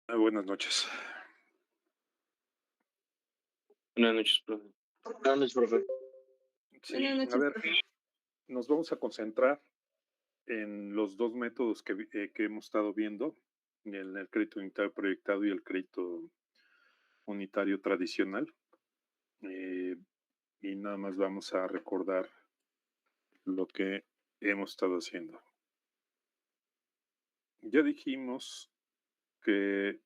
Buenas noches. Buenas noches, profe. Buenas noches, profe. Sí, Buenas a noches, ver, profe. nos vamos a concentrar en los 2 métodos que hemos estado viendo, en el crédito unitario proyectado y el crédito unitario tradicional. Eh, y nada más vamos a recordar lo que hemos estado haciendo. Ya dijimos que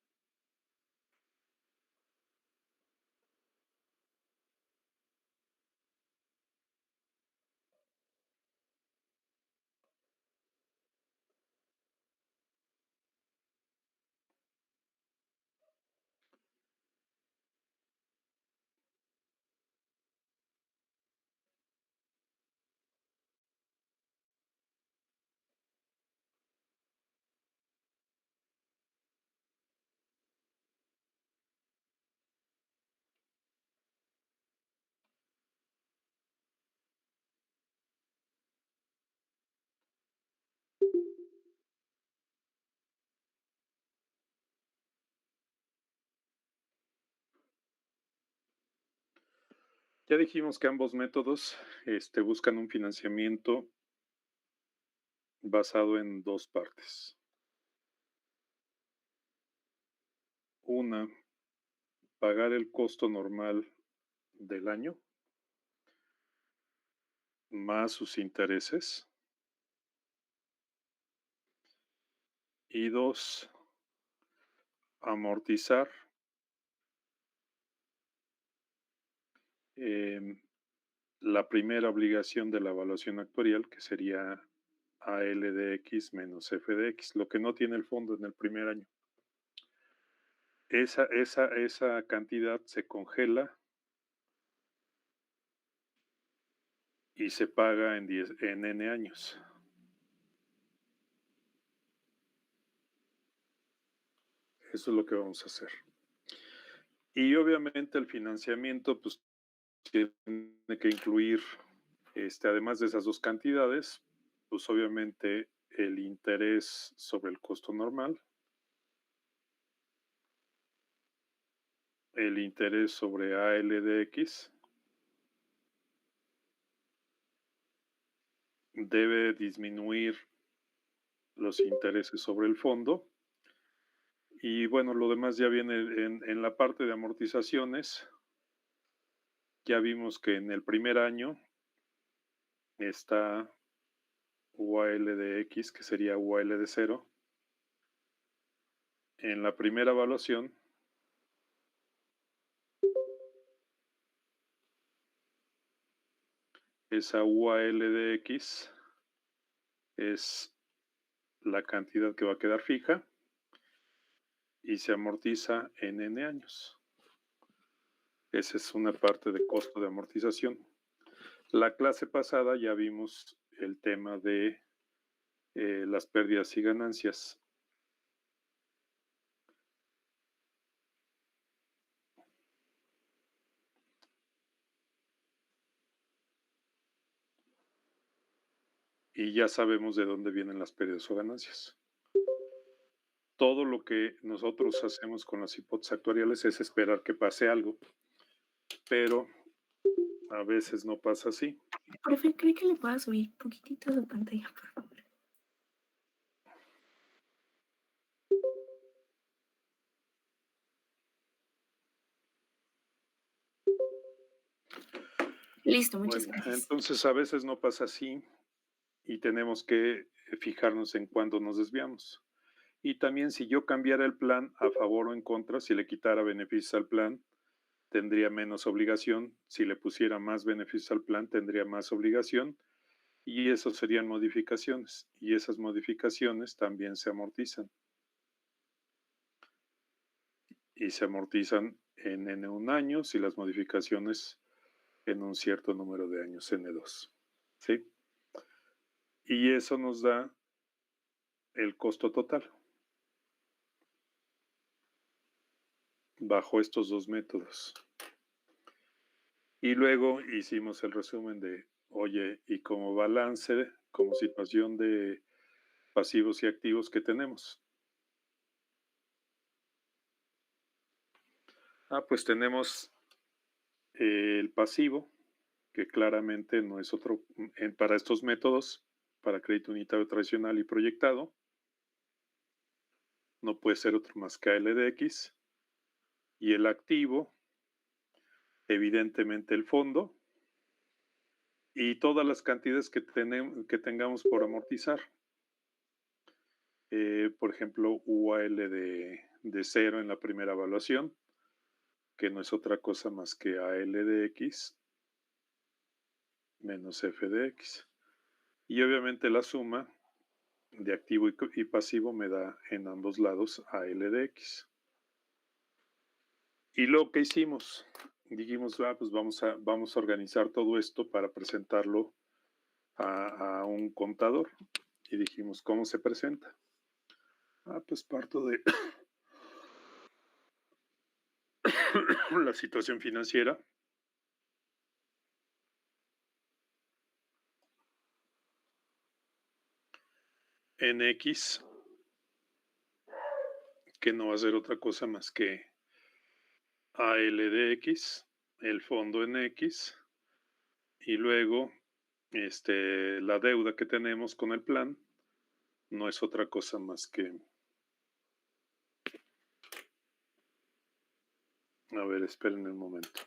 ambos métodos, buscan un financiamiento basado en 2 partes. Una, pagar el costo normal del año más sus intereses. Y 2, amortizar la primera obligación de la evaluación actuarial, que sería ALDX menos FDX, lo que no tiene el fondo en el primer año. Esa cantidad se congela y se paga en N años. Eso es lo que vamos a hacer. Y obviamente el financiamiento, pues, tiene que incluir, además de esas 2 cantidades, pues, obviamente el interés sobre el costo normal, el interés sobre ALDX, debe disminuir los intereses sobre el fondo. Y bueno, lo demás ya viene en la parte de amortizaciones. Ya vimos que en el primer año está UAL de X, que sería UAL de 0. En la primera evaluación, esa UAL de X es la cantidad que va a quedar fija y se amortiza en N años. Esa es una parte de costo de amortización. La clase pasada ya vimos el tema de las pérdidas y ganancias. Y ya sabemos de dónde vienen las pérdidas o ganancias. Todo lo que nosotros hacemos con las hipótesis actuariales es esperar que pase algo, pero a veces no pasa así. Profe, ¿cree que le pueda subir poquitito su pantalla, por favor? Listo, muchas Bueno, gracias. entonces a veces no pasa así y tenemos que fijarnos en cuándo nos desviamos. Y también si yo cambiara el plan a favor o en contra, si le quitara beneficios al plan, tendría menos obligación. Si le pusiera más beneficios al plan, tendría más obligación. Y eso serían modificaciones. Y esas modificaciones también se amortizan. Y se amortizan en N1 años y las modificaciones en un cierto número de años, N2. ¿Sí? Y eso nos da el costo total bajo estos 2 métodos. Y luego hicimos el resumen de, oye, y como balance, como situación de pasivos y activos que tenemos. Pues tenemos el pasivo, que claramente no es otro, para estos métodos, para crédito unitario tradicional y proyectado, no puede ser otro más que ALDX. Y el activo, evidentemente el fondo, y todas las cantidades que tengamos por amortizar. Por ejemplo, UAL de 0 en la primera evaluación, que no es otra cosa más que AL de X menos F de X. Y obviamente la suma de activo y pasivo me da en ambos lados AL de X. Y lo que hicimos, dijimos, pues vamos a organizar todo esto para presentarlo a un contador. Y dijimos, ¿cómo se presenta? Pues parto de la situación financiera. En X, que no va a ser otra cosa más que AL de X, el fondo en X, y luego la deuda que tenemos con el plan no es otra cosa más que, a ver, esperen un momento.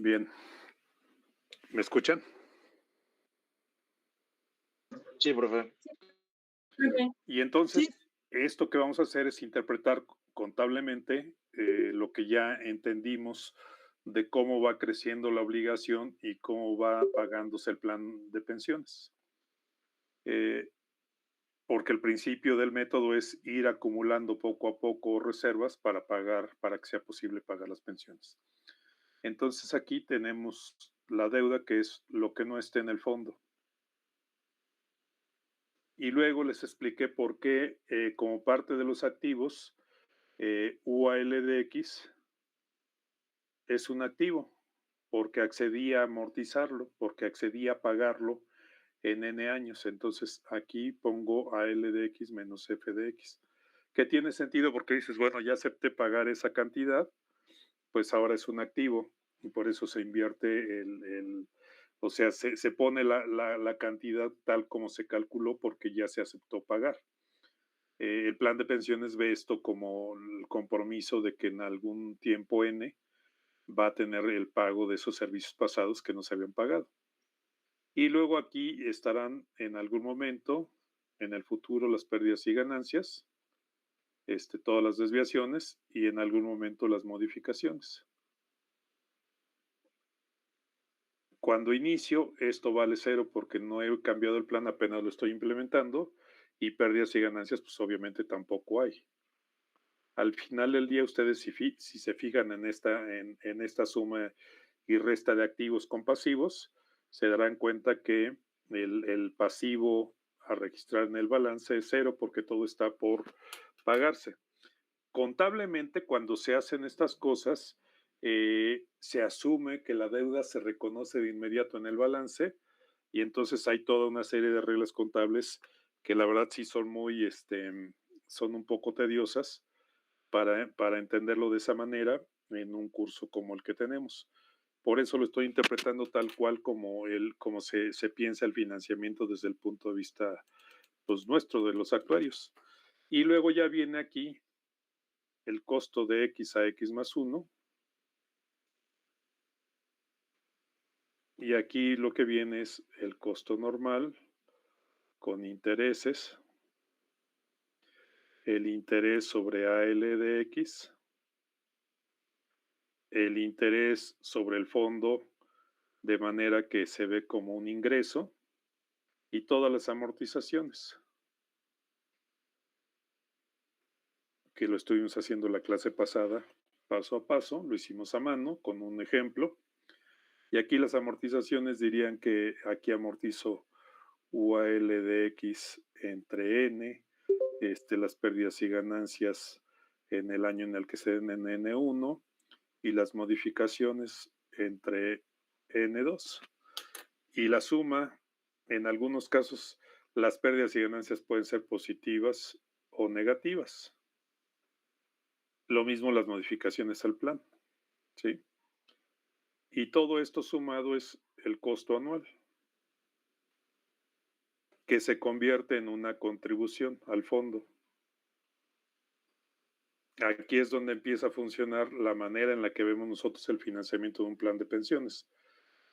Bien, ¿me escuchan? Sí, profe. Y entonces, esto que vamos a hacer es interpretar contablemente lo que ya entendimos de cómo va creciendo la obligación y cómo va pagándose el plan de pensiones. Porque el principio del método es ir acumulando poco a poco reservas para pagar, para que sea posible pagar las pensiones. Entonces aquí tenemos la deuda, que es lo que no esté en el fondo. Y luego les expliqué por qué, como parte de los activos, UALDX es un activo, porque accedí a amortizarlo, porque accedí a pagarlo en N años. Entonces aquí pongo ALDX menos FDX, que tiene sentido porque dices, bueno, ya acepté pagar esa cantidad, pues ahora es un activo y por eso se invierte o sea, se pone la cantidad tal como se calculó porque ya se aceptó pagar. El plan de pensiones ve esto como el compromiso de que en algún tiempo N va a tener el pago de esos servicios pasados que no se habían pagado. Y luego aquí estarán en algún momento, en el futuro, las pérdidas y ganancias, todas las desviaciones y en algún momento las modificaciones. Cuando inicio, esto vale 0 porque no he cambiado el plan, apenas lo estoy implementando, y pérdidas y ganancias, pues obviamente tampoco hay. Al final del día, ustedes si se fijan en esta suma y resta de activos con pasivos, se darán cuenta que el pasivo a registrar en el balance es 0 porque todo está por pagarse. Contablemente, cuando se hacen estas cosas, se asume que la deuda se reconoce de inmediato en el balance y entonces hay toda una serie de reglas contables que la verdad sí son son un poco tediosas para entenderlo de esa manera en un curso como el que tenemos. Por eso lo estoy interpretando tal cual como se piensa el financiamiento desde el punto de vista pues, nuestro, de los actuarios. Y luego ya viene aquí el costo de X a X más 1. Y aquí lo que viene es el costo normal con intereses, el interés sobre AL de X, el interés sobre el fondo de manera que se ve como un ingreso y todas las amortizaciones, que lo estuvimos haciendo la clase pasada paso a paso, lo hicimos a mano con un ejemplo. Y aquí las amortizaciones dirían que aquí amortizo UAL de X entre N, las pérdidas y ganancias en el año en el que se den en N1 y las modificaciones entre N2. Y la suma, en algunos casos, las pérdidas y ganancias pueden ser positivas o negativas. Lo mismo las modificaciones al plan, ¿sí? Y todo esto sumado es el costo anual, que se convierte en una contribución al fondo. Aquí es donde empieza a funcionar la manera en la que vemos nosotros el financiamiento de un plan de pensiones.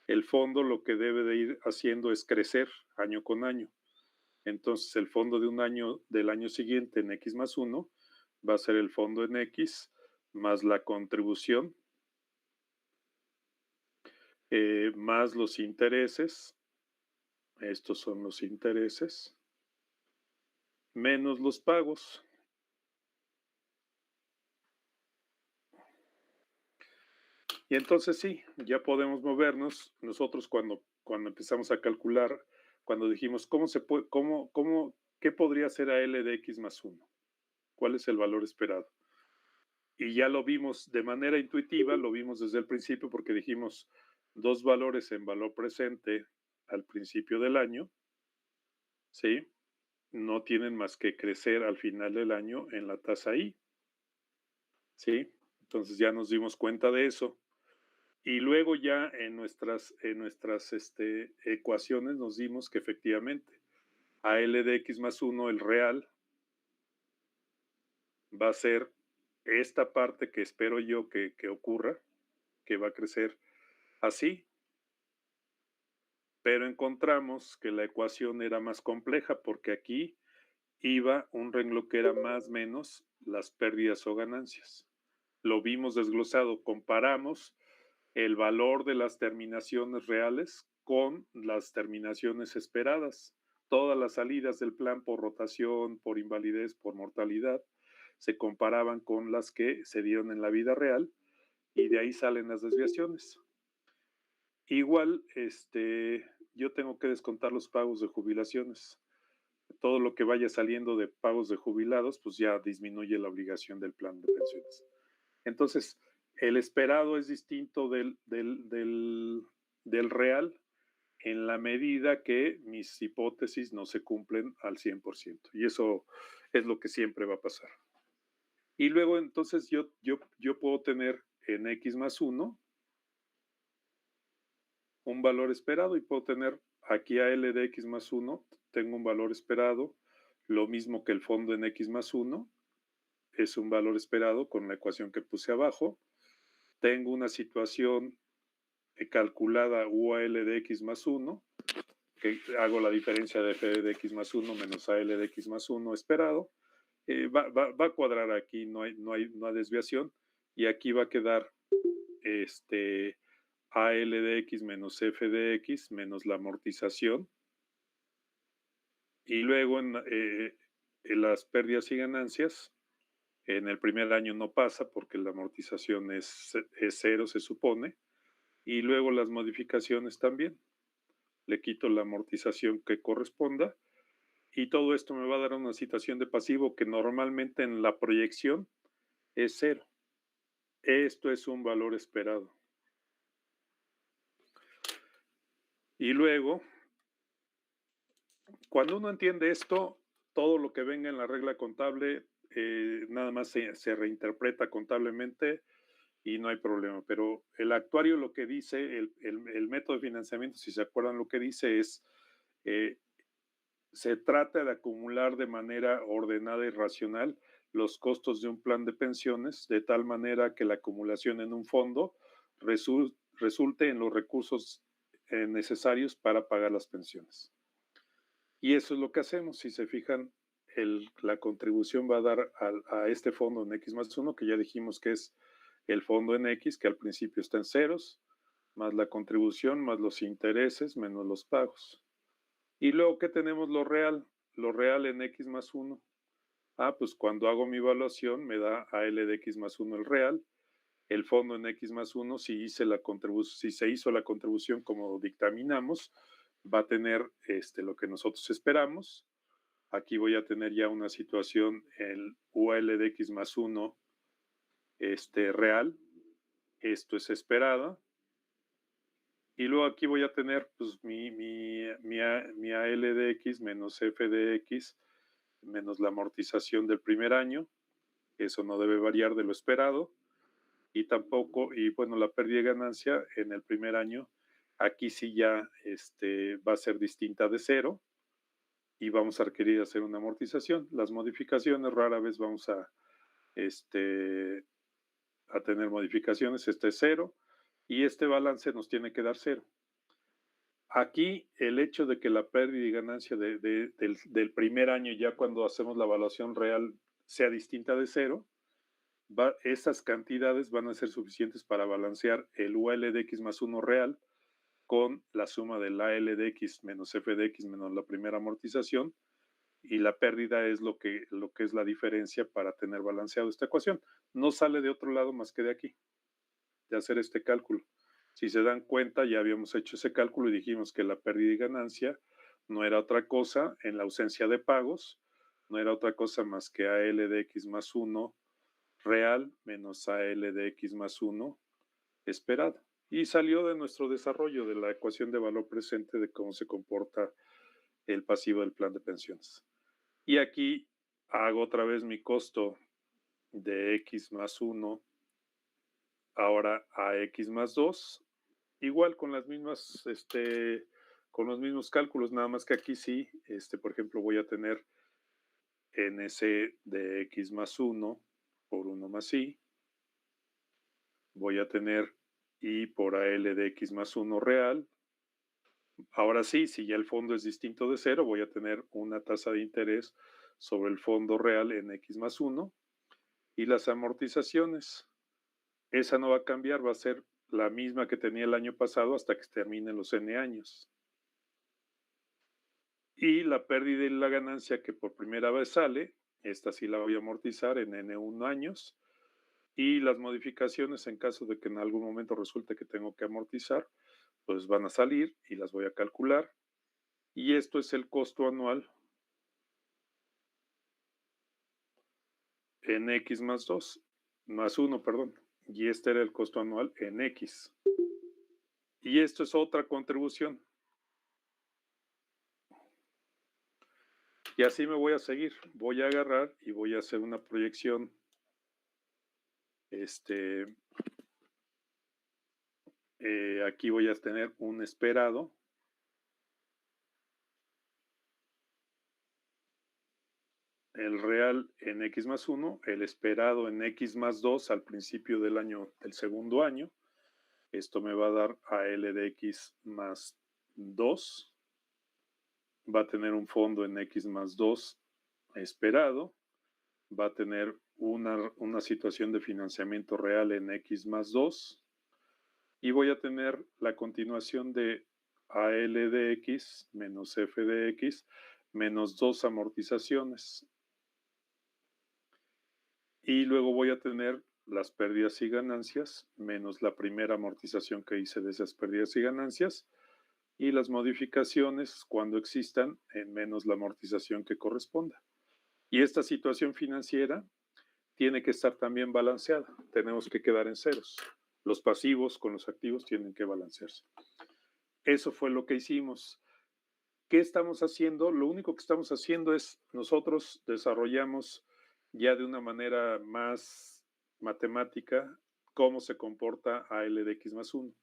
El fondo lo que debe de ir haciendo es crecer año con año. Entonces el fondo de un año del año siguiente en X más 1 va a ser el fondo en X más la contribución más los intereses. Estos son los intereses menos los pagos. Y entonces sí, ya podemos movernos. Nosotros cuando empezamos a calcular, cuando dijimos qué podría ser AL de X más 1, cuál es el valor esperado. Y ya lo vimos de manera intuitiva, lo vimos desde el principio porque dijimos dos valores en valor presente al principio del año, ¿sí? No tienen más que crecer al final del año en la tasa I, ¿sí? Entonces ya nos dimos cuenta de eso. Y luego ya en nuestras ecuaciones nos dimos que efectivamente AL de X más 1, el real, va a ser esta parte que espero yo que ocurra, que va a crecer así, pero encontramos que la ecuación era más compleja porque aquí iba un renglón que era más menos las pérdidas o ganancias. Lo vimos desglosado, comparamos el valor de las terminaciones reales con las terminaciones esperadas. Todas las salidas del plan por rotación, por invalidez, por mortalidad, se comparaban con las que se dieron en la vida real y de ahí salen las desviaciones. Igual, yo tengo que descontar los pagos de jubilaciones. Todo lo que vaya saliendo de pagos de jubilados, pues ya disminuye la obligación del plan de pensiones. Entonces, el esperado es distinto del real en la medida que mis hipótesis no se cumplen al 100%. Y eso es lo que siempre va a pasar. Y luego, entonces, yo puedo tener en X más 1 un valor esperado y puedo tener aquí a L de X más 1, tengo un valor esperado, lo mismo que el fondo en X más 1, es un valor esperado con la ecuación que puse abajo. Tengo una situación calculada UAL de X más 1, que hago la diferencia de F de X más 1 menos AL de X más 1 esperado. Va a cuadrar aquí, no hay desviación, y aquí va a quedar AL de X menos F de X menos la amortización. Y luego en las pérdidas y ganancias, en el primer año no pasa porque la amortización es cero, se supone. Y luego las modificaciones también. Le quito la amortización que corresponda. Y todo esto me va a dar una situación de pasivo que normalmente en la proyección es cero. Esto es un valor esperado. Y luego, cuando uno entiende esto, todo lo que venga en la regla contable nada más se reinterpreta contablemente y no hay problema. Pero el actuario lo que dice, el método de financiamiento, si se acuerdan lo que dice es, se trata de acumular de manera ordenada y racional los costos de un plan de pensiones, de tal manera que la acumulación en un fondo resulte en los recursos necesarios para pagar las pensiones. Y eso es lo que hacemos. Si se fijan, la contribución va a dar a este fondo en X más 1, que ya dijimos que es el fondo en X, que al principio está en ceros, más la contribución, más los intereses, menos los pagos. Y luego, ¿qué tenemos? Lo real en X más 1. Pues cuando hago mi evaluación me da AL de X más 1 el real, el fondo en X más 1, si se hizo la contribución como dictaminamos, va a tener lo que nosotros esperamos. Aquí voy a tener ya una situación, el UAL de X más 1 real, esto es esperada. Y luego aquí voy a tener pues, mi AL de X menos F de X menos la amortización del primer año. Eso no debe variar de lo esperado. Y tampoco, y bueno, la pérdida de ganancia en el primer año, aquí sí ya va a ser distinta de cero y vamos a requerir hacer una amortización. Las modificaciones rara vez vamos a tener modificaciones, este es cero y este balance nos tiene que dar cero. Aquí el hecho de que la pérdida y ganancia del primer año, ya cuando hacemos la evaluación real, sea distinta de cero, esas cantidades van a ser suficientes para balancear el UAL de X más 1 real con la suma del AL de X menos F de X menos la primera amortización, y la pérdida es lo que es la diferencia para tener balanceado esta ecuación. No sale de otro lado más que de aquí, de hacer este cálculo. Si se dan cuenta, ya habíamos hecho ese cálculo y dijimos que la pérdida y ganancia no era otra cosa, en la ausencia de pagos, no era otra cosa más que AL de X más 1 real menos AL de X más 1 esperado. Y salió de nuestro desarrollo de la ecuación de valor presente de cómo se comporta el pasivo del plan de pensiones. Y aquí hago otra vez mi costo de X más 1 ahora a X más 2, igual con las mismas, con los mismos cálculos, nada más que aquí sí, por ejemplo, voy a tener NC de X más 1 por 1 más I, voy a tener I por AL de X más 1 real. Ahora sí, si ya el fondo es distinto de cero, voy a tener una tasa de interés sobre el fondo real en X más 1. Y las amortizaciones, esa no va a cambiar, va a ser la misma que tenía el año pasado hasta que terminen los N años. Y la pérdida y la ganancia que por primera vez sale, esta sí la voy a amortizar en N1 años. Y las modificaciones, en caso de que en algún momento resulte que tengo que amortizar, pues van a salir y las voy a calcular. Y esto es el costo anual en X más 2, más 1, perdón. Y este era el costo anual en X. Y esto es otra contribución. Y así me voy a seguir. Voy a agarrar y voy a hacer una proyección. Aquí voy a tener un esperado. El real en X más 1, el esperado en X más 2 al principio del año, del segundo año. Esto me va a dar AL de X más 2. Va a tener un fondo en X más 2 esperado. Va a tener una situación de financiamiento real en X más 2. Y voy a tener la continuación de AL de X menos F de X menos 2 amortizaciones. Y luego voy a tener las pérdidas y ganancias menos la primera amortización que hice de esas pérdidas y ganancias y las modificaciones cuando existan en menos la amortización que corresponda. Y esta situación financiera tiene que estar también balanceada. Tenemos que quedar en ceros. Los pasivos con los activos tienen que balancearse. Eso fue lo que hicimos. ¿Qué estamos haciendo? Lo único que estamos haciendo es nosotros desarrollamos ya de una manera más matemática cómo se comporta AL de X más 1.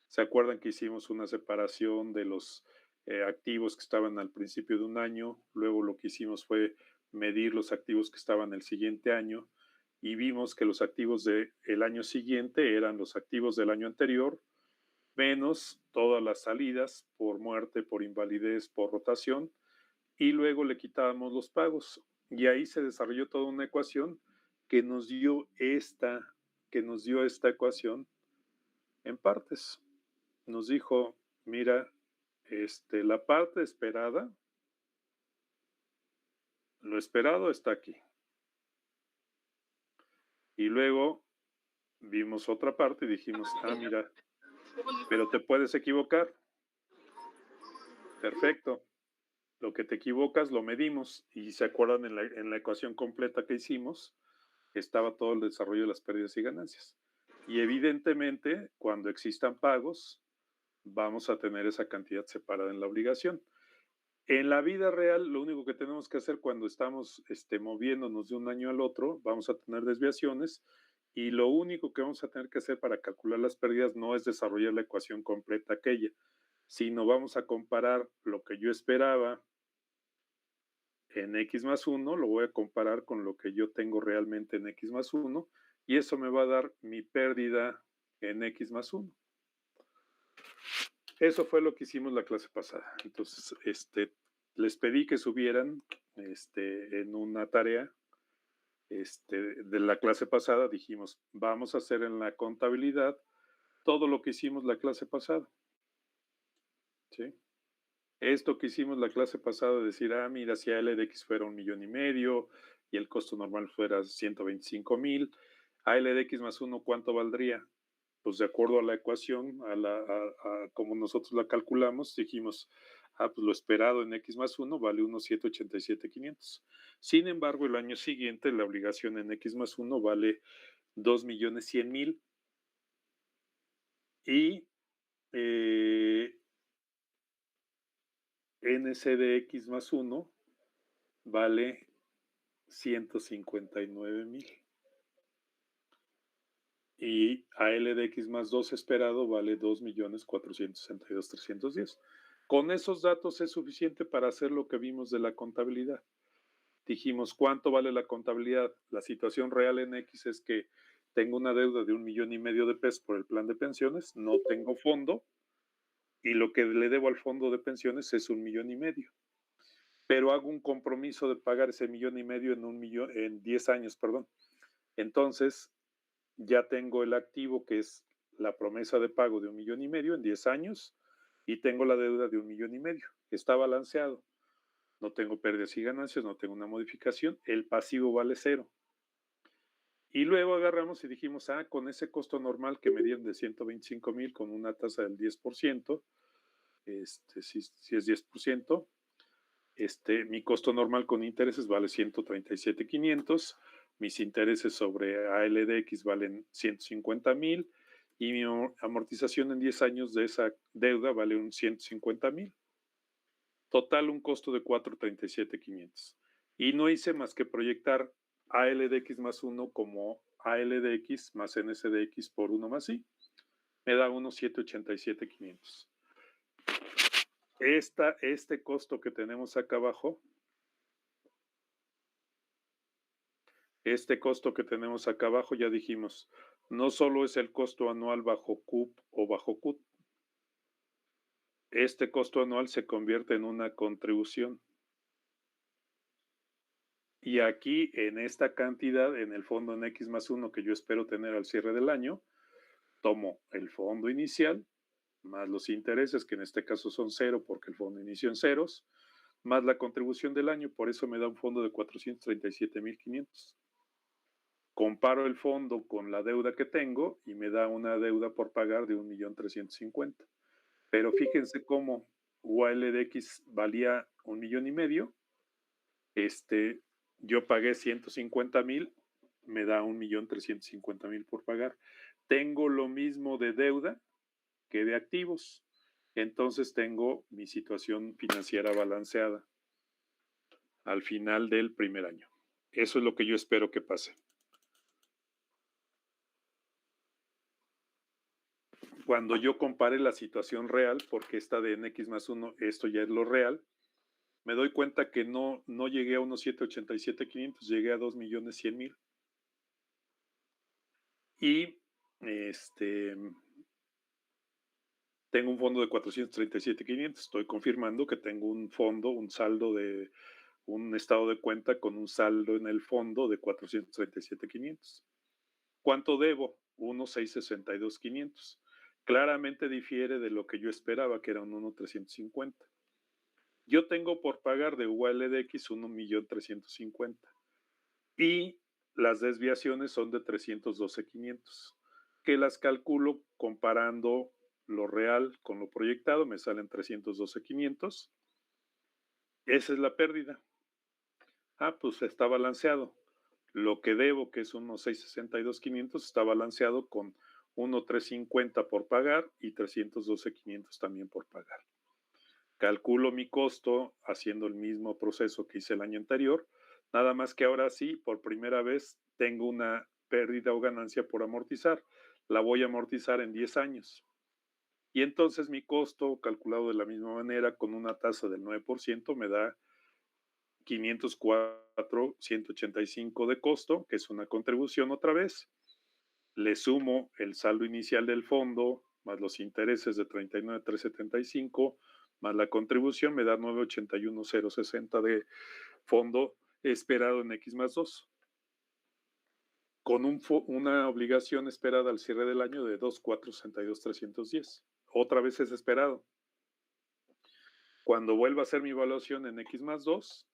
¿Se acuerdan que hicimos una separación de los activos que estaban al principio de un año? Luego lo que hicimos fue medir los activos que estaban el siguiente año y vimos que los activos del año siguiente eran los activos del año anterior menos todas las salidas por muerte, por invalidez, por rotación, y luego le quitábamos los pagos. Y ahí se desarrolló toda una ecuación que nos dio esta ecuación en partes. Nos dijo, mira, la parte esperada, lo esperado está aquí. Y luego vimos otra parte y dijimos, mira, pero te puedes equivocar. Perfecto. Lo que te equivocas lo medimos y se acuerdan en la ecuación completa que hicimos, estaba todo el desarrollo de las pérdidas y ganancias. Y evidentemente, cuando existan pagos, vamos a tener esa cantidad separada en la obligación. En la vida real, lo único que tenemos que hacer cuando estamos moviéndonos de un año al otro, vamos a tener desviaciones y lo único que vamos a tener que hacer para calcular las pérdidas no es desarrollar la ecuación completa aquella, sino vamos a comparar lo que yo esperaba en X más 1, lo voy a comparar con lo que yo tengo realmente en X más 1 y eso me va a dar mi pérdida en X más 1. Eso fue lo que hicimos la clase pasada. Entonces, les pedí que subieran en una tarea de la clase pasada. Dijimos, vamos a hacer en la contabilidad todo lo que hicimos la clase pasada. ¿Sí? Esto que hicimos la clase pasada, decir, mira, si AL de X fuera 1,5 millones y el costo normal fuera 125,000, AL de X más 1, ¿cuánto valdría? Pues de acuerdo a la ecuación, a como nosotros la calculamos, dijimos, pues lo esperado en X más 1 vale unos 787,500. Sin embargo, el año siguiente la obligación en X más 1 vale 2,100,000 y NC de X más 1 vale 159,000. Y AL de X más 2 esperado vale 2,462,310. Con esos datos es suficiente para hacer lo que vimos de la contabilidad. Dijimos, ¿cuánto vale la contabilidad? La situación real en X es que tengo una deuda de 1,5 millones de pesos por el plan de pensiones, no tengo fondo, y lo que le debo al fondo de pensiones es 1,5 millones. Pero hago un compromiso de pagar ese 1,5 millones en 10 años, perdón. Entonces, ya tengo el activo que es la promesa de pago de 1,5 millones en 10 años y tengo la deuda de 1,5 millones. Está balanceado. No tengo pérdidas y ganancias, no tengo una modificación. El pasivo vale 0. Y luego agarramos y dijimos, con ese costo normal que me dieron de 125,000 con una tasa del 10%, si es 10%, mi costo normal con intereses vale 137,500, mis intereses sobre ALDX valen 150,000 y mi amortización en 10 años de esa deuda vale un 150,000. Total, un costo de 437,500. Y no hice más que proyectar ALDX más 1 como ALDX más NSDX por 1 más I. Me da unos 787,500. Este costo que tenemos acá abajo, ya dijimos, no solo es el costo anual bajo CUP o bajo CUT. Este costo anual se convierte en una contribución. Y aquí, en esta cantidad, en el fondo en X más 1 que yo espero tener al cierre del año, tomo el fondo inicial, más los intereses, que en este caso son 0 porque el fondo inició en ceros, más la contribución del año, por eso me da un fondo de 437,500. Comparo el fondo con la deuda que tengo y me da una deuda por pagar de 1,350,000. Pero fíjense cómo UALDX valía 1,5 millones. Yo pagué 150,000, me da 1,350,000 por pagar. Tengo lo mismo de deuda que de activos. Entonces tengo mi situación financiera balanceada al final del primer año. Eso es lo que yo espero que pase. Cuando yo compare la situación real, porque esta de NX más 1, esto ya es lo real, me doy cuenta que no llegué a unos 787,500, llegué a 2,100,000. Y tengo un fondo de 437,500. Estoy confirmando que tengo un fondo, un saldo de un estado de cuenta con un saldo en el fondo de 437,500. ¿Cuánto debo? 1,662,500. Claramente difiere de lo que yo esperaba, que era un 1,350. Yo tengo por pagar de UALDX 1,350,000 y las desviaciones son de 312,500, que las calculo comparando lo real con lo proyectado, me salen 312,500. Esa es la pérdida. Pues está balanceado. Lo que debo, que es unos 662,500, está balanceado con 1,350 por pagar y 312,500 también por pagar. Calculo mi costo haciendo el mismo proceso que hice el año anterior, nada más que ahora sí, por primera vez, tengo una pérdida o ganancia por amortizar. La voy a amortizar en 10 años. Y entonces mi costo, calculado de la misma manera, con una tasa del 9%, me da 504,185 de costo, que es una contribución otra vez. Le sumo el saldo inicial del fondo, más los intereses de 39,375, más la contribución, me da 981,060 de fondo esperado en X más 2. Con una obligación esperada al cierre del año de 2,462,310. Otra vez es esperado. Cuando vuelva a hacer mi evaluación en X más 2,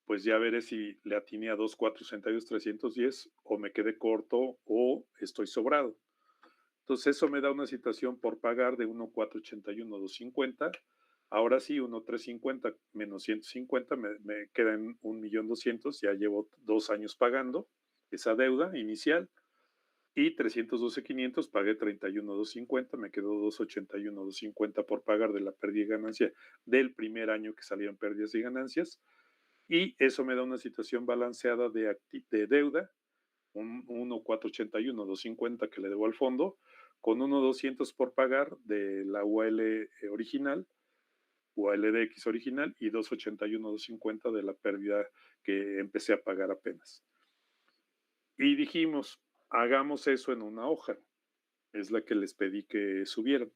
pues ya veré si le atiné a 2,462,310 o me quedé corto o estoy sobrado. Entonces eso me da una situación por pagar de 1,481,250. Ahora sí, 1,350 menos 150 me queda en 1,200,000. Ya llevo 2 años pagando esa deuda inicial. Y 312,500 pagué 31,250, me quedó 281,250 por pagar de la pérdida y ganancia del primer año que salieron pérdidas y ganancias. Y eso me da una situación balanceada de deuda, un 1,481,250 que le debo al fondo, con 1,200 por pagar de la UAL original, UALDX original, y 281,250 de la pérdida que empecé a pagar apenas. Y dijimos, hagamos eso en una hoja. Es la que les pedí que subieran.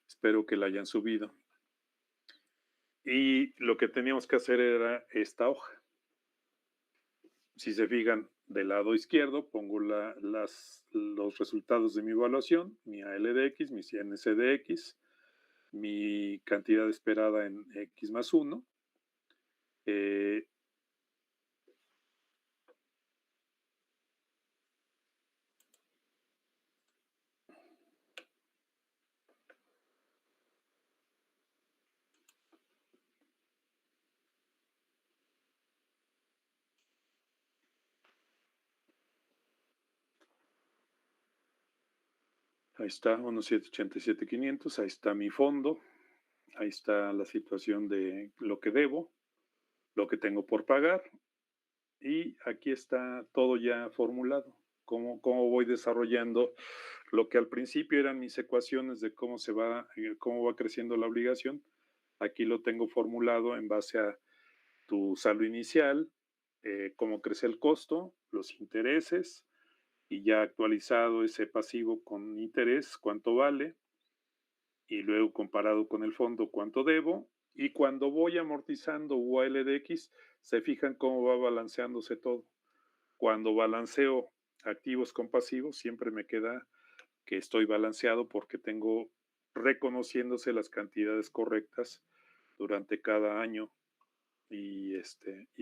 Espero que la hayan subido. Y lo que teníamos que hacer era esta hoja. Si se fijan, del lado izquierdo pongo los resultados de mi evaluación, mi ALDX, mi NCDX, mi cantidad esperada en X más 1. Ahí está, 1,787,500, ahí está mi fondo, ahí está la situación de lo que debo, lo que tengo por pagar, y aquí está todo ya formulado, cómo voy desarrollando lo que al principio eran mis ecuaciones de cómo va creciendo la obligación. Aquí lo tengo formulado en base a tu saldo inicial, cómo crece el costo, los intereses, y ya actualizado ese pasivo con interés, cuánto vale, y luego comparado con el fondo, cuánto debo, y cuando voy amortizando UALDX, se fijan cómo va balanceándose todo. Cuando balanceo activos con pasivos, siempre me queda que estoy balanceado porque tengo reconociéndose las cantidades correctas durante cada año. Y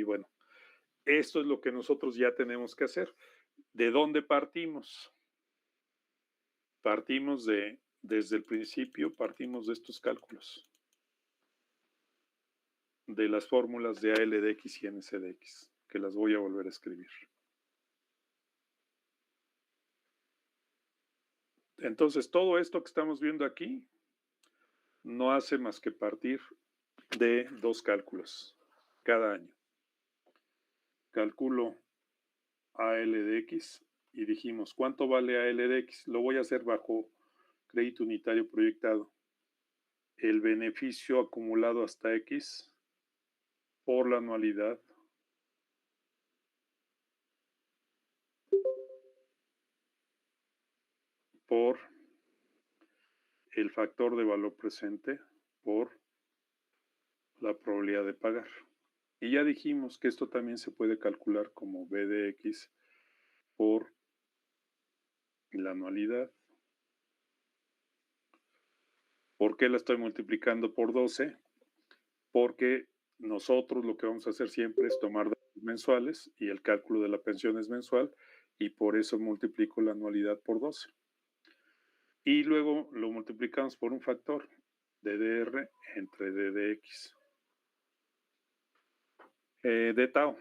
bueno, esto es lo que nosotros ya tenemos que hacer. ¿De dónde partimos? Partimos desde el principio, partimos de estos cálculos, de las fórmulas de ALDX y NCDX, que las voy a volver a escribir. Entonces, todo esto que estamos viendo aquí no hace más que partir de dos cálculos cada año. Calculo ALDX y dijimos, ¿cuánto vale ALDX? Lo voy a hacer bajo crédito unitario proyectado. El beneficio acumulado hasta X por la anualidad por el factor de valor presente por la probabilidad de pagar. Y ya dijimos que esto también se puede calcular como B de X por la anualidad. ¿Por qué la estoy multiplicando por 12? Porque nosotros lo que vamos a hacer siempre es tomar datos mensuales y el cálculo de la pensión es mensual y por eso multiplico la anualidad por 12. Y luego lo multiplicamos por un factor, DDR entre DDX. De tau.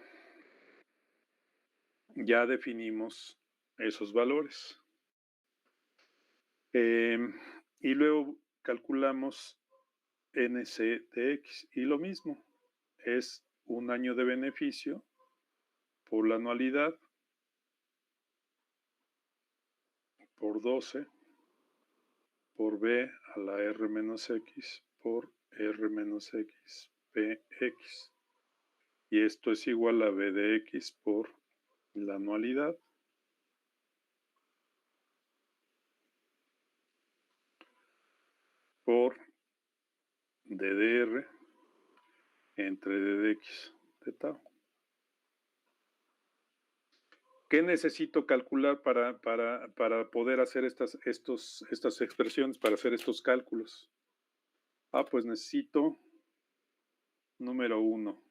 Ya definimos esos valores. Y luego calculamos NCDX y lo mismo, es un año de beneficio por la anualidad por 12 por B a la R menos X por R menos X PX. Y esto es igual a B de X por la anualidad por DDR entre DDX de tau. ¿Qué necesito calcular para poder hacer estas expresiones, para hacer estos cálculos? Pues necesito, número 1,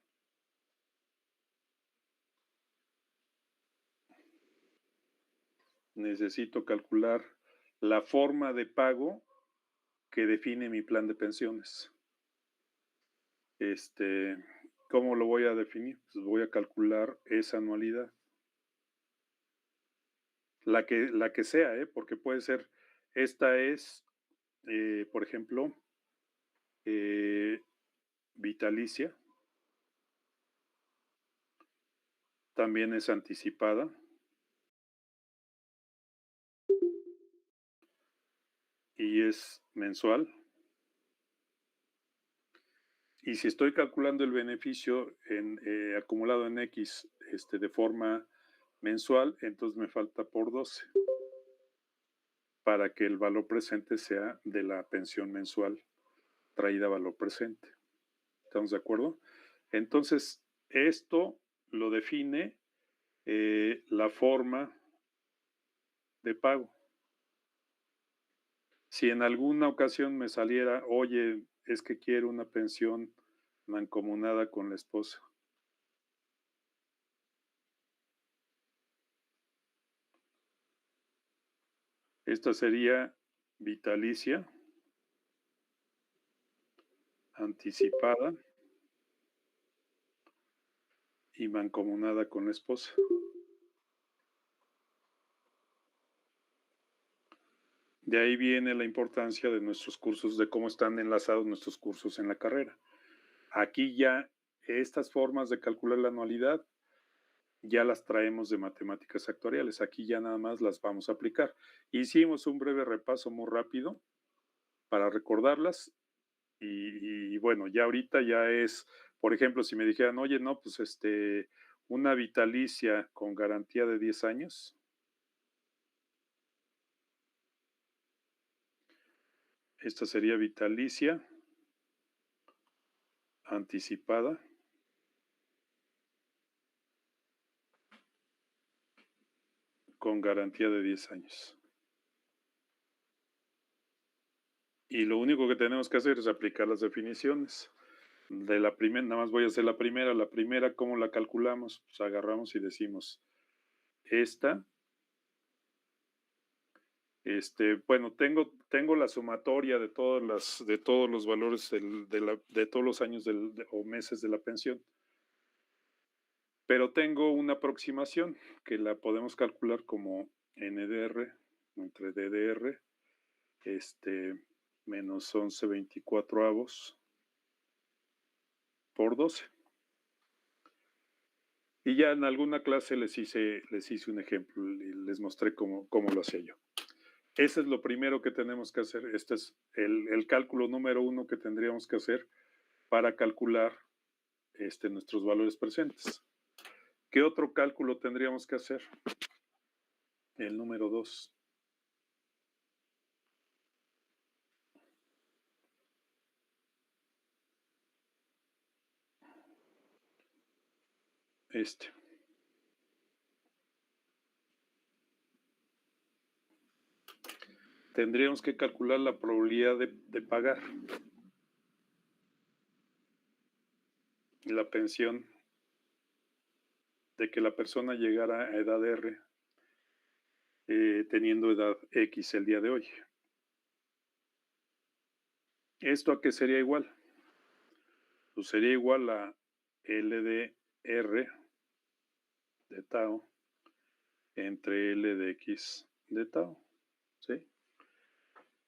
necesito calcular la forma de pago que define mi plan de pensiones. ¿Cómo lo voy a definir? Pues voy a calcular esa anualidad. La que sea, porque puede ser, esta es, por ejemplo, vitalicia. También es anticipada. Y es mensual. Y si estoy calculando el beneficio acumulado en X de forma mensual, entonces me falta por 12 para que el valor presente sea de la pensión mensual traída a valor presente. ¿Estamos de acuerdo? Entonces, esto lo define la forma de pago. Si en alguna ocasión me saliera, oye, es que quiero una pensión mancomunada con la esposa. Esta sería vitalicia, anticipada y mancomunada con la esposa. De ahí viene la importancia de nuestros cursos, de cómo están enlazados nuestros cursos en la carrera. Aquí ya estas formas de calcular la anualidad ya las traemos de matemáticas actuariales. Aquí ya nada más las vamos a aplicar. Hicimos un breve repaso muy rápido para recordarlas y bueno, ya ahorita ya es, por ejemplo, si me dijeran, oye, no, pues una vitalicia con garantía de 10 años. Esta sería vitalicia anticipada con garantía de 10 años. Y lo único que tenemos que hacer es aplicar las definiciones. De la primera, nada más voy a hacer la primera, ¿cómo la calculamos? Pues agarramos y decimos, esta, bueno, tengo la sumatoria de todos los valores de todos los años o meses de la pensión. Pero tengo una aproximación que la podemos calcular como NDR entre DDR, menos 11/24 por 12. Y ya en alguna clase les hice un ejemplo y les mostré cómo lo hacía yo. Ese es lo primero que tenemos que hacer. Este es el cálculo número 1 que tendríamos que hacer para calcular nuestros valores presentes. ¿Qué otro cálculo tendríamos que hacer? El número 2. Tendríamos que calcular la probabilidad de pagar la pensión, de que la persona llegara a edad R teniendo edad X el día de hoy. ¿Esto a qué sería igual? Pues sería igual a LDR de tau entre L de X de tau, ¿sí?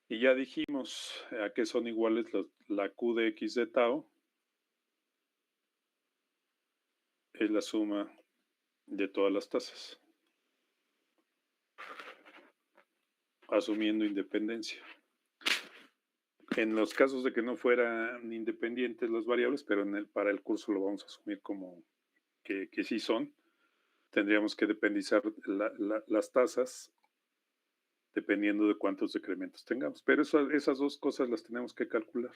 Y ya dijimos a qué son iguales la Q de X de tau es la suma de todas las tasas, asumiendo independencia. En los casos de que no fueran independientes las variables, pero para el curso lo vamos a asumir como que sí son, tendríamos que dependizar las tasas dependiendo de cuántos decrementos tengamos. Pero esas dos cosas las tenemos que calcular.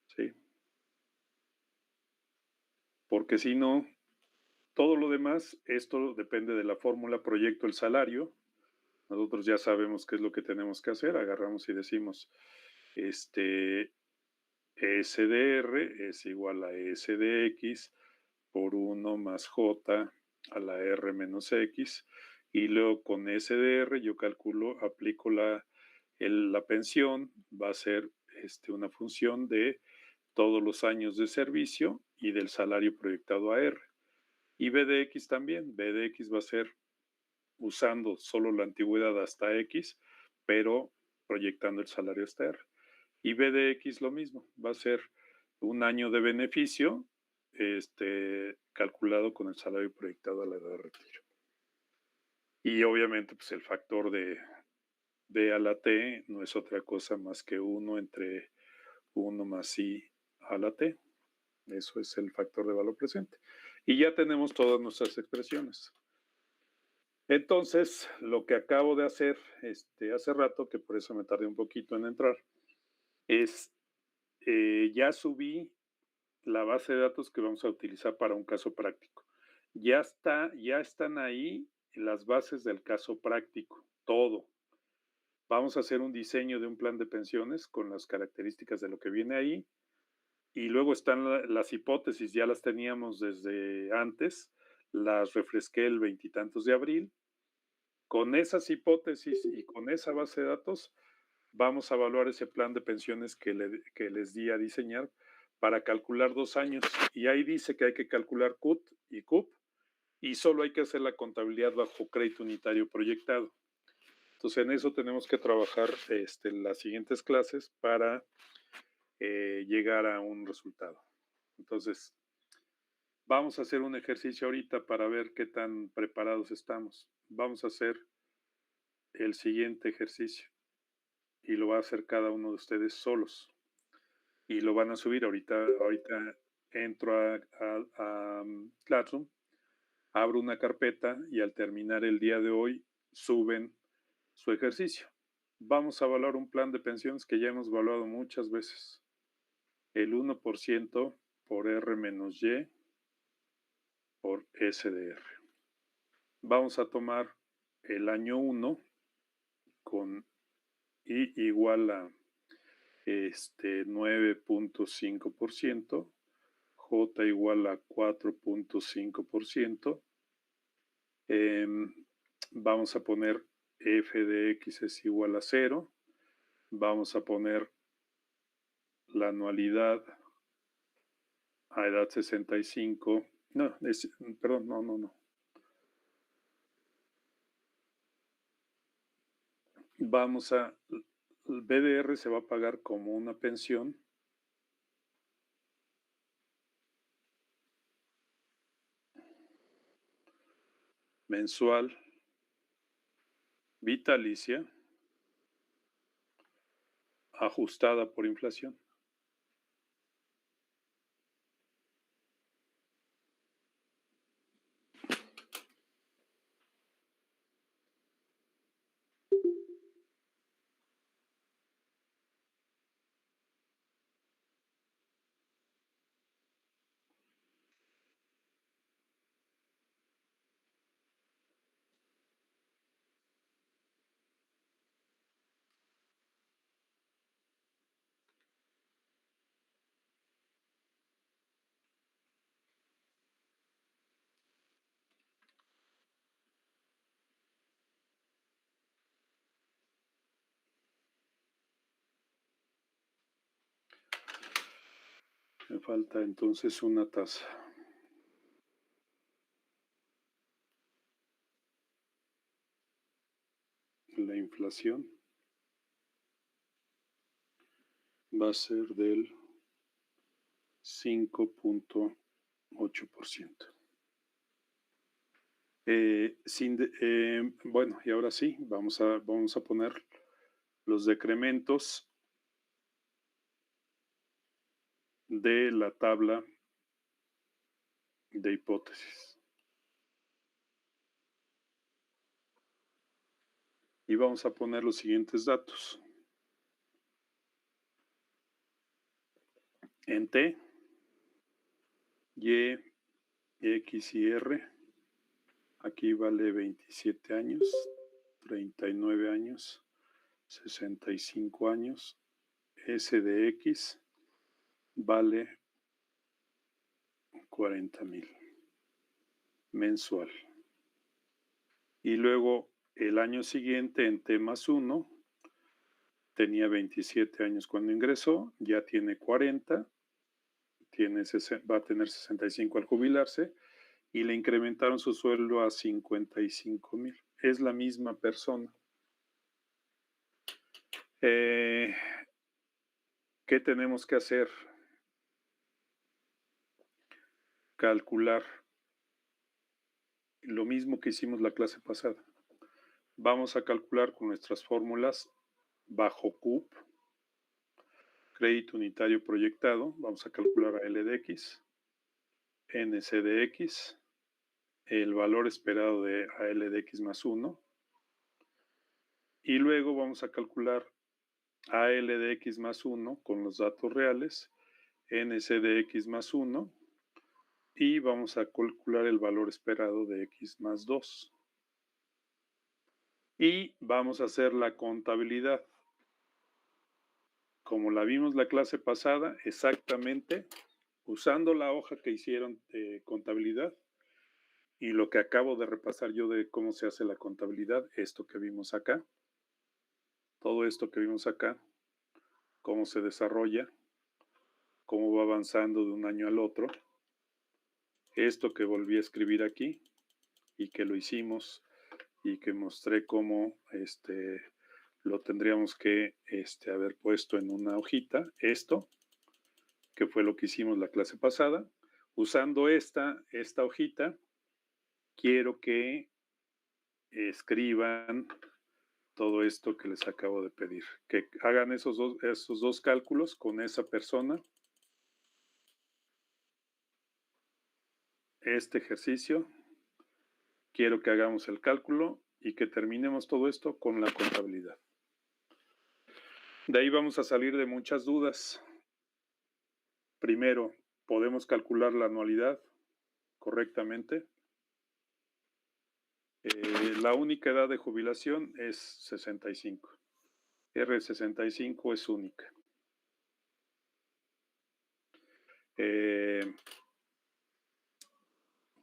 ¿Sí? Porque si no, todo lo demás, esto depende de la fórmula proyecto el salario. Nosotros ya sabemos qué es lo que tenemos que hacer. Agarramos y decimos, SDR es igual a SDX por 1 más J a la R menos X. Y luego con SDR yo calculo, aplico la pensión, va a ser una función de todos los años de servicio y del salario proyectado a R. Y BDX también, BDX va a ser usando solo la antigüedad hasta X, pero proyectando el salario hasta R. Y BDX lo mismo, va a ser un año de beneficio calculado con el salario proyectado a la edad de retiro. Y obviamente pues el factor de B a la T no es otra cosa más que 1 entre 1 más I a la T. Eso es el factor de valor presente. Y ya tenemos todas nuestras expresiones. Entonces, lo que acabo de hacer hace rato, que por eso me tardé un poquito en entrar, es ya subí la base de datos que vamos a utilizar para un caso práctico. Ya están ahí las bases del caso práctico, todo. Vamos a hacer un diseño de un plan de pensiones con las características de lo que viene ahí. Y luego están las hipótesis, ya las teníamos desde antes, las refresqué el veintitantos de abril. Con esas hipótesis y con esa base de datos, vamos a evaluar ese plan de pensiones que les di a diseñar para calcular 2 años. Y ahí dice que hay que calcular CUT y CUP y solo hay que hacer la contabilidad bajo crédito unitario proyectado. Entonces, en eso tenemos que trabajar las siguientes clases para llegar a un resultado. Entonces, vamos a hacer un ejercicio ahorita para ver qué tan preparados estamos. Vamos a hacer el siguiente ejercicio y lo va a hacer cada uno de ustedes solos y lo van a subir ahorita entro a Classroom, abro una carpeta y al terminar el día de hoy suben su ejercicio. Vamos a evaluar un plan de pensiones que ya hemos evaluado muchas veces. El 1% por R menos Y por SDR. Vamos a tomar el año 1 con I igual a 9.5%, J igual a 4.5%. Vamos a poner f de x es igual a 0. Vamos a poner la anualidad a edad 65. No, perdón, no. El BDR se va a pagar como una pensión mensual vitalicia ajustada por inflación. Me falta entonces una tasa. La inflación va a ser del 5.8%. Bueno, y ahora sí, vamos a poner los decrementos de la tabla de hipótesis. Y vamos a poner los siguientes datos. En T, Y, X y R, aquí vale 27 años, 39 años, 65 años. S de X vale 40,000 mensual. Y luego el año siguiente en T más 1 tenía 27 años cuando ingresó, ya tiene 40, va a tener 65 al jubilarse y le incrementaron su sueldo a 55,000. Es la misma persona. ¿Qué tenemos que hacer? Calcular lo mismo que hicimos la clase pasada. Vamos a calcular con nuestras fórmulas bajo CUP, crédito unitario proyectado. Vamos a calcular a L de X, NC de X, el valor esperado de AL de X más 1. Y luego vamos a calcular AL de X más 1 con los datos reales, NC de X más 1, y vamos a calcular el valor esperado de x más 2. Y vamos a hacer la contabilidad. Como la vimos la clase pasada, exactamente usando la hoja que hicieron de contabilidad y lo que acabo de repasar yo de cómo se hace la contabilidad, esto que vimos acá, todo esto que vimos acá, cómo se desarrolla, cómo va avanzando de un año al otro, esto que volví a escribir aquí y que lo hicimos y que mostré cómo lo tendríamos que haber puesto en una hojita, esto, que fue lo que hicimos la clase pasada. Usando esta hojita, quiero que escriban todo esto que les acabo de pedir, que hagan esos dos cálculos con esa persona. Este ejercicio, quiero que hagamos el cálculo y que terminemos todo esto con la contabilidad. De ahí vamos a salir de muchas dudas. Primero, ¿podemos calcular la anualidad correctamente? La única edad de jubilación es 65. R65 es única.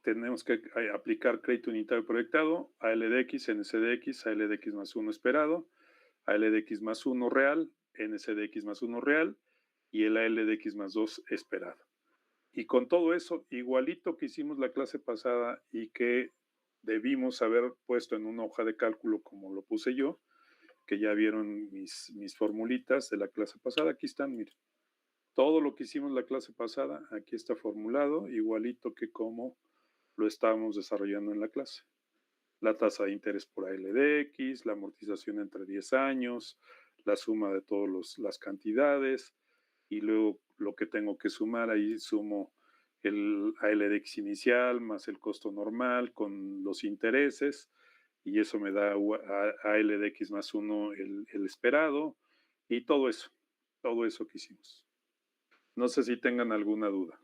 Tenemos que aplicar crédito unitario proyectado, ALDX, NCDX, ALDX más 1 esperado, ALDX más 1 real, NCDX más 1 real y el ALDX más 2 esperado. Y con todo eso, igualito que hicimos la clase pasada y que debimos haber puesto en una hoja de cálculo como lo puse yo, que ya vieron mis formulitas de la clase pasada, aquí están, miren. Todo lo que hicimos la clase pasada, aquí está formulado, igualito que como lo estábamos desarrollando en la clase. La tasa de interés por ALDX, la amortización entre 10 años, la suma de todas las cantidades, y luego lo que tengo que sumar, ahí sumo el ALDX inicial más el costo normal con los intereses, y eso me da ALDX más 1 el esperado, y todo eso que hicimos. No sé si tengan alguna duda.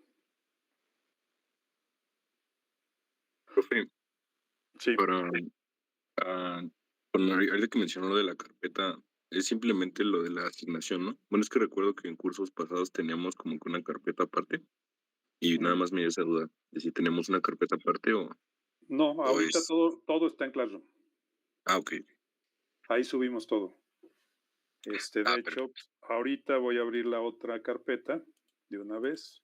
Profe, Sí. Bueno, ahorita que mencionó lo de la carpeta, es simplemente lo de la asignación, ¿no? Bueno, es que recuerdo que en cursos pasados teníamos como que una carpeta aparte y nada más me dio esa duda de si tenemos una carpeta aparte o... No, ahorita es... todo está en Classroom. Ok. Ahí subimos todo. De hecho, ahorita voy a abrir la otra carpeta de una vez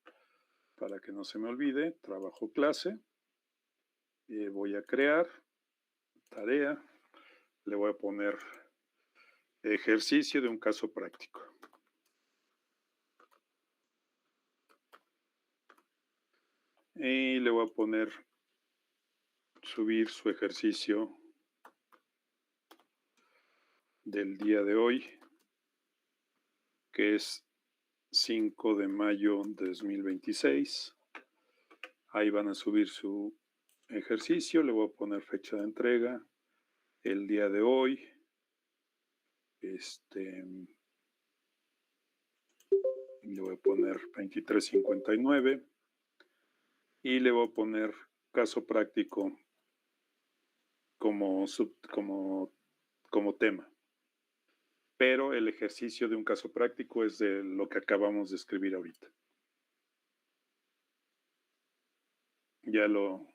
para que no se me olvide. Trabajo clase. Voy a crear tarea. Le voy a poner ejercicio de un caso práctico. Y le voy a poner subir su ejercicio del día de hoy, que es 5 de mayo de 2026. Ahí van a subir su ejercicio. Le voy a poner fecha de entrega, el día de hoy. Le voy a poner 2359 y le voy a poner caso práctico como tema. Pero el ejercicio de un caso práctico es de lo que acabamos de escribir ahorita. Ya lo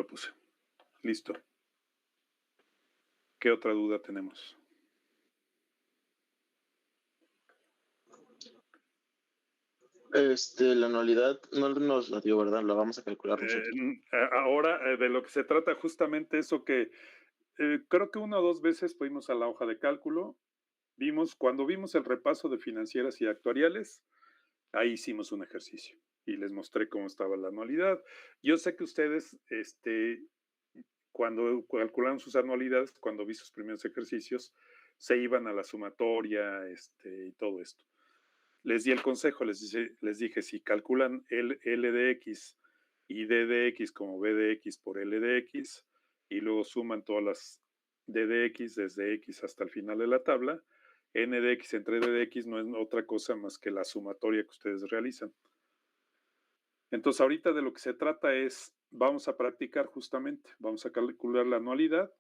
puse. Listo. ¿Qué otra duda tenemos? La anualidad no nos la dio, ¿verdad? La vamos a calcular nosotros. Ahora, de lo que se trata justamente eso que creo que 1 o 2 veces fuimos a la hoja de cálculo, cuando vimos el repaso de financieras y actuariales, ahí hicimos un ejercicio y les mostré cómo estaba la anualidad. Yo sé que ustedes, cuando calcularon sus anualidades, cuando vi sus primeros ejercicios, se iban a la sumatoria y todo esto. Les di el consejo, les dije, si calculan el LDX y DDX como BDX por LDX y luego suman todas las DDX desde X hasta el final de la tabla, NDX entre DDX no es otra cosa más que la sumatoria que ustedes realizan. Entonces, ahorita de lo que se trata es, vamos a practicar justamente, vamos a calcular la anualidad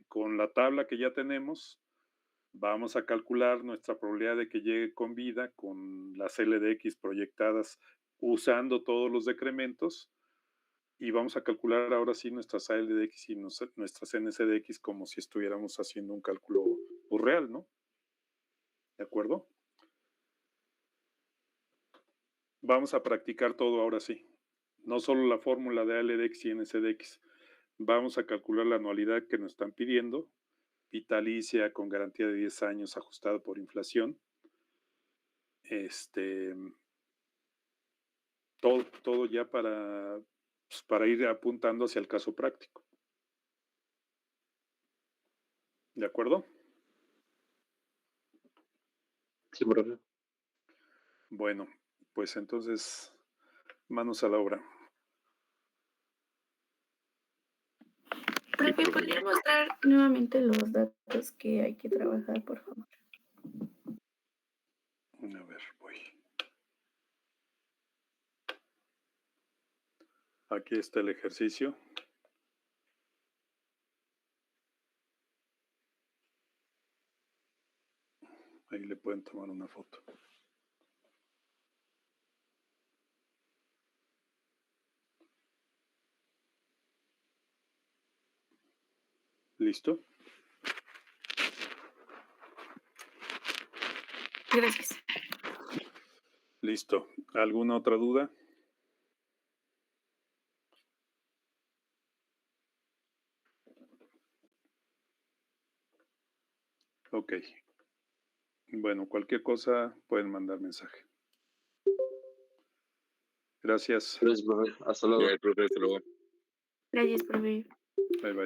con la tabla que ya tenemos, vamos a calcular nuestra probabilidad de que llegue con vida con las LDX proyectadas usando todos los decrementos y vamos a calcular ahora sí nuestras ALDX y nuestras NCDX como si estuviéramos haciendo un cálculo real, ¿no? ¿De acuerdo? Vamos a practicar todo ahora sí. No solo la fórmula de ALDX y NCDX. Vamos a calcular la anualidad que nos están pidiendo, vitalicia con garantía de 10 años ajustada por inflación. Todo ya para ir apuntando hacia el caso práctico. ¿De acuerdo? Sí, profe. Bueno, pues entonces, manos a la obra. Profe, ¿podría mostrar nuevamente los datos que hay que trabajar, por favor? A ver, voy. Aquí está el ejercicio. Ahí le pueden tomar una foto. ¿Listo? Gracias. Listo. ¿Alguna otra duda? Ok. Bueno, cualquier cosa pueden mandar mensaje. Gracias. Gracias, profe. Hasta luego. Ya, profe, hasta luego. Gracias, profe. Bye, bye.